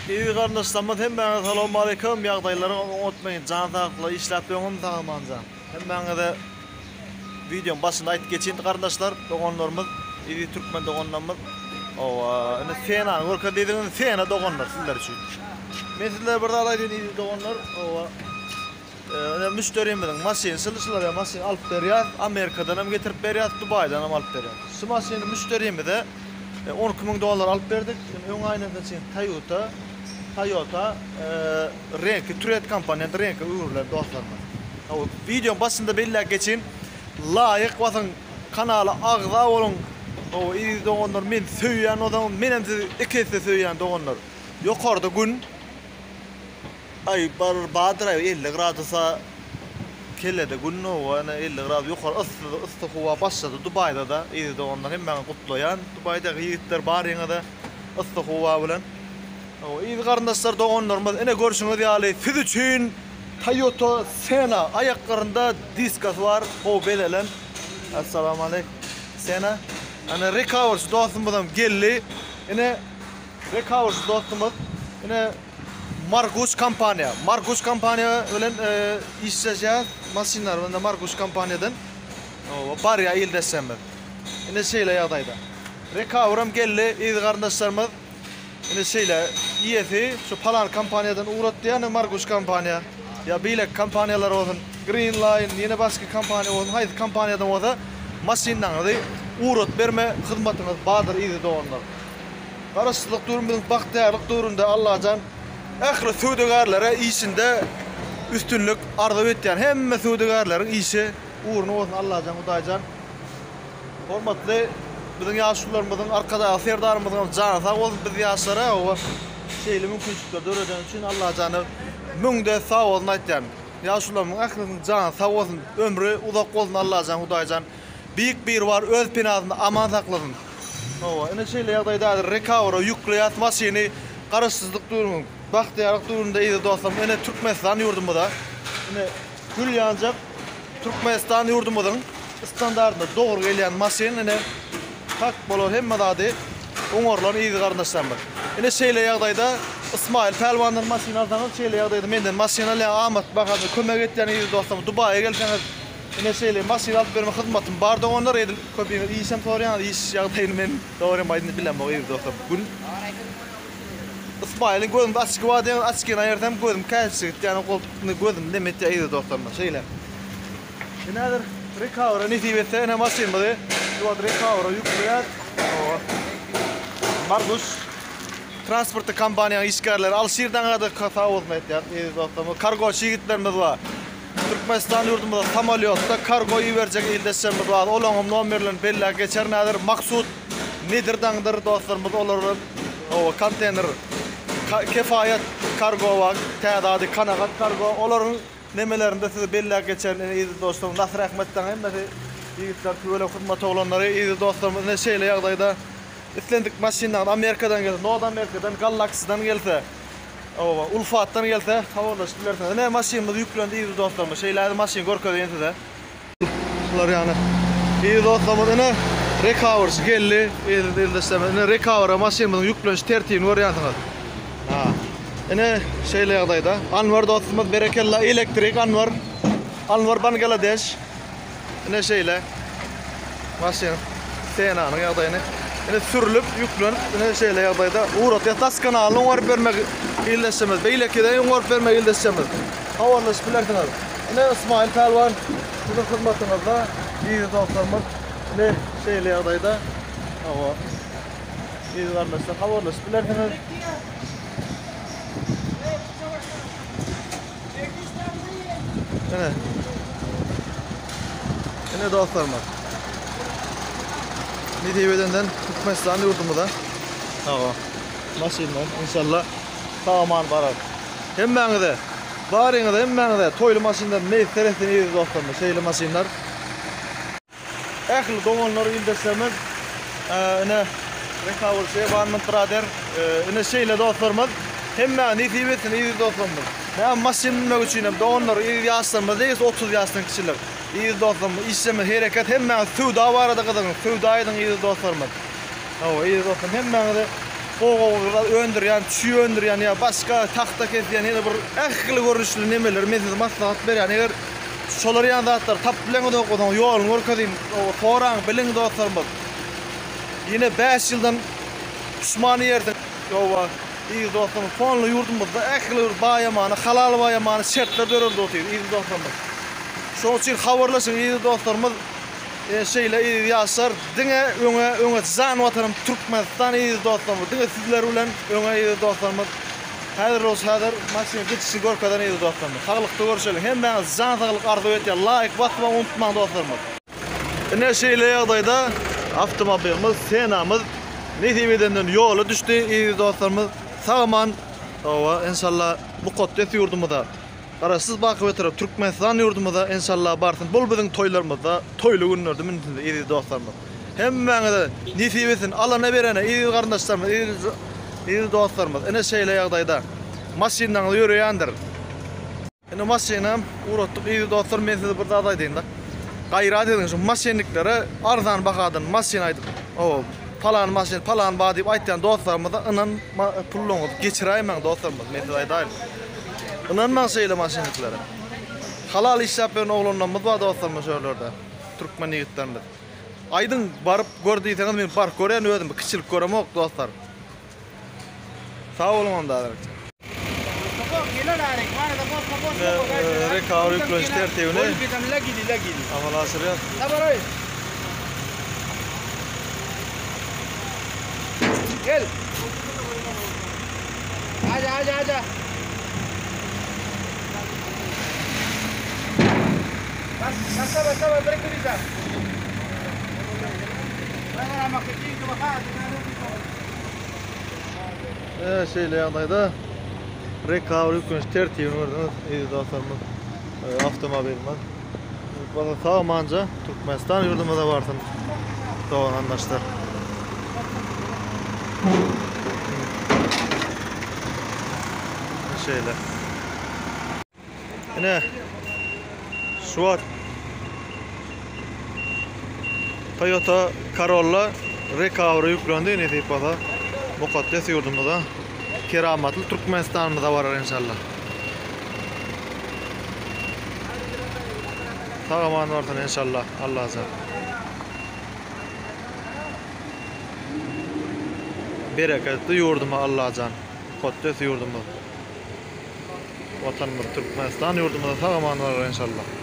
İyi kardeşlerim, hemmeňize selamun aleyküm. Ýagdaýlary unutmaýyn, jan saglyk işläp ýöňüm tagamanja. Hemmeňize videom başynda aýtyp geçendi kardeşler, dogonlarymyz, iri türkmen dogonlarymyz. Ene fena, gorka diýdiňiz fena dogonlar sizler üçin. Men sizler bir dal aýdyn iri dogonlar, ene müşteriýimiň maşin sylşylar ýa maşin alyp berýär, Amerikadan hem getirip berýär, Dubaydan hem alyp berýär. Şu maşini müşteriýimize $12.000 alyp berdik. Öň aýnynda Toyota renki türet kampanyada renki uğurlar dostlarım. Videom başında belli geçin layık basın kanala ağza olun. O iyi doğanlar men söyleyen adam menem ikisi söyleyen doğanlar. Yukarıda gün ay badır ay 50 gradsa kellede gün o ana 50 grad yukarı ısı hava başladı Dubai'da da iyi doğanlar hem ben kutlayan Dubai'da yiğitler bar yanında ısı hava bilen. İyi kardeşler doğanlarımız ene görüşünüz ýaly siz üçin Toyota Sena ayaklarında diskas var o belelen. Assalamu aleykum Sena. Ana Recovers dostumuzam geldi. Ene Recovers dostumuz ene Margus kampanya bilen işleşýär maşinlar bilen Margus kampanyadan. Barya il desember. Ene şeýle ýagdaýda. Recovers'am geldi iyi kardeşlerimiz. Ene şeýle iyeti şu palan kampanyadan uğratdy ýa Margus kampanya ya bilek kampanyalar bolsun Green Line ýene başga kampanya bolsun haýsy kampanyadan bolsa maşinlaňyzy uğrat berme hyzmatyňyz badyr ýa doganlar. Garaşsyzlyk durumyň bagtýarlyk durumda Allahjan ähli söwdegarlara işinde üstünlük arzu etýän hemme söwdegarlaryň işi uğruna bolsun Allahjan Hudaýjan. Hormatly bizim ýaşlarymyzyň arkada serdarymyzyň jana sag bolsun biz ýaşlara o şeýle mümkinçilikler döreden üçin Allah jany müňde sag bolsun aýtýan. Ýaşlaryň akyryň jana sag bolsun, ömrü uzak bolsun Allah jany Hudaýjan. Büyük bir var öz pinazynda aman saklasyn. Ene şeýle ýagdaýda Recover ýükleýät maşiny garaşsyzlyk durumyň bagtýarlyk durumda ýa dostum ene Türkmenistan ýurdumyzda ene gül ýanjak Türkmenistan ýurdumyzyň standardyna dogry gelýän maşin ene hak bolar hemme dady oňorlar ýa gardaşlarym. Ene şeýle ýagdaýda İsmail Pelwanyň maşyny alsaňyz şeýle ýagdaýda menden maşyna bilen Ahmet bagady kömek etýän ýa dostum Dubaýa gelseňiz ene şeýle maşyny alyp berme hyzmatym bar doganlar edil köpüňiz işem sorýan iş ýagdaýyny men dogry maýdyny bilen bu ýa dostum. Gün İsmail'in gözüm açık var diye açık ayırdım gözüm kaçtı yani koltuğunu gözüm demet ýa dostum şeýle. Nedir? Recover nisibeti ene maşin bade. Bu Recover ýükleýär. Margus transport kampanya işgärleri Alşirden gada kata bolmaýar. Dostum kargo şigitlerimiz var. Türkmenistan ýurdumyzda samolyotda kargo ýeberjek ildesemiz var. Olaňam nomerlerini belli geçer nädir? Maksut nedirdandyr dostlarymyz olaryň o konteyner kefayet kargo var. Täzadi kanagat kargo olaryň nemelerinde size belli geçer dostum. Nasr rahmetden hemmesi ýigitler köle hyzmat olanlary ýa dostlarym ne şeýle ýagdaýda islendik maşinlar Amerikadan gelse, North Amerikadan, Galaxy'dan gelse, Ulfat'tan gelse, havarlaştırırlar. Ne maşinimiz yüklendi ýa dostlarym. Şeýle maşin görkezdi ýa-da. Şular ýany. Ýa dostlarym ne Recovers geldi. Ne Recover maşinimiň yüklenýiş tertibini görýänsiňiz. Ene şeýle ýagdaýda Anwar dostumyz berekella elektrik Anwar Bangladeş. Ene şeýle maşin Senanyň ýagdaýyny ene sürülüp ýüklenip ene şeýle ýagdaýda uğrat tas kanalyny oňar bermek ildesemiz. Beýlekide oňar bermek ildesemiz. Hawarlaş bilerdiňiz. Ene İsmail Pelwan bu hyzmatyňyzda ýa dostlarym ene şeýle ýagdaýda ýa hawarlaş bilerdiňiz. Ene dostlarım. Nidiveden Türkmenistan ýurdumyzda. Maşinler inşallah taman barar. Hemmeňize baryňyz hemmeňize toýly maşinler ne teresin ýa dostlarym. Şeýle maşinler. Ähli doganlar ildesemiz ene Recover şeýle trader ene şeýle dostlarymyz hemme nidiveden ýa dostlarym. Ben maşinime üçinem doganlar ýaşlarymyz diýis 30 ýaşlaryň kişiler. İyi dostlarım, işlemi hareket hemen suda varada kadar sudaydın iyi dostlarım. İyi dostlarım hemen de boğuğlar öndürýän, çüý öndürýän ýa başga takta kesýän ýa bir ähli görüşli nemeler mesele maslahat berýän eger şolar ýan zatlar tap bilen okudan ýoluny görkezin, o toraň bilen dostlarymyz. Ýine 5 ýyldan Usmany ýerden ýowa iyi dostlarym fonly ýurdumyzda ähli bir baýamany, halal baýamany şertler dörendi otyr iyi dostlarymyz. Şoň üçin habarlaşyň iyi dostlarymyz. Şeyle iyi ýaşar, diňe öňe zan watanym Türkmenistan iyi dostlarymyz. Diňe sizler bilen öňe iyi dostlarymyz. Häzir maşyna geçişi görkezden iyi dostlarymyz. Haglykda görüşelim. Hemmäňiz zan saglyk arzu etýär. Laýyk batma unutmaň dostlarymyz. Ine şeýle ýagdaýda awtomobilimiz, senamyz Nesibedenden ýola düşdi iyi dostlarymyz. Sagman owa inşallah Mukaddes ýurdumyzda Qarasız bakıp ötürüp Türkmenistan ýurdumyzda inşallah barsın. Bol biziň toýlarymyzda, toýly günlerde mümkin iyi dostlarymyz. Hemmäňize nisip etsin. Allah ne berene iyi garyndaşlarymyz, iyi dostlarymyz. Ene şeýle ýagdaýda maşynaň ýöreýändir. Ene maşynam uratdyk iyi dostlar, men size bir zat aýdyn da. Gaýrat ediň şu maşynliklere arzan bakadan maşyn aýdyk. O falan maşyn, falan ba diýip aýtýan dostlarymyza inan pulluňy geçiräýmen dostlarymyz. Men size aýdyn. Inanmaň şeýle maşynliklere. Halal iş ýapýan oglanlarymyz bar dostlarymyz şöýlerde. Türkmen ýigitlerimiz. Aýdyň baryp gördiýseňiz men bar görýän ödüm, kiçilik göremok dostlar. Sağ olun onda. Rekavri klöster tevne. Amal asırya. Gel. Aja. Bas, bırak bisa. Şeýle ýagdaýda Rekavri klöster tevne gördüňiz. Iyi dostlarymyz. Awtomobilimiz. Bana tamanca Türkmenistan ýurdumyzda barsyn. Doğan andaşlar. Şeýle. Ine şu an Toyota Corolla Rekavri ýüklendi diýip bada Mukaddes ýurdumyzda keramatly Türkmenistanymyzda barar inşallah. Sağaman varsın inşallah. Allah azam. Bereketli ýurduma Allah azam. Mukaddes ýurdumyz. Vatanymyz Türkmenistan ýurdumyzda sağaman varar inşallah.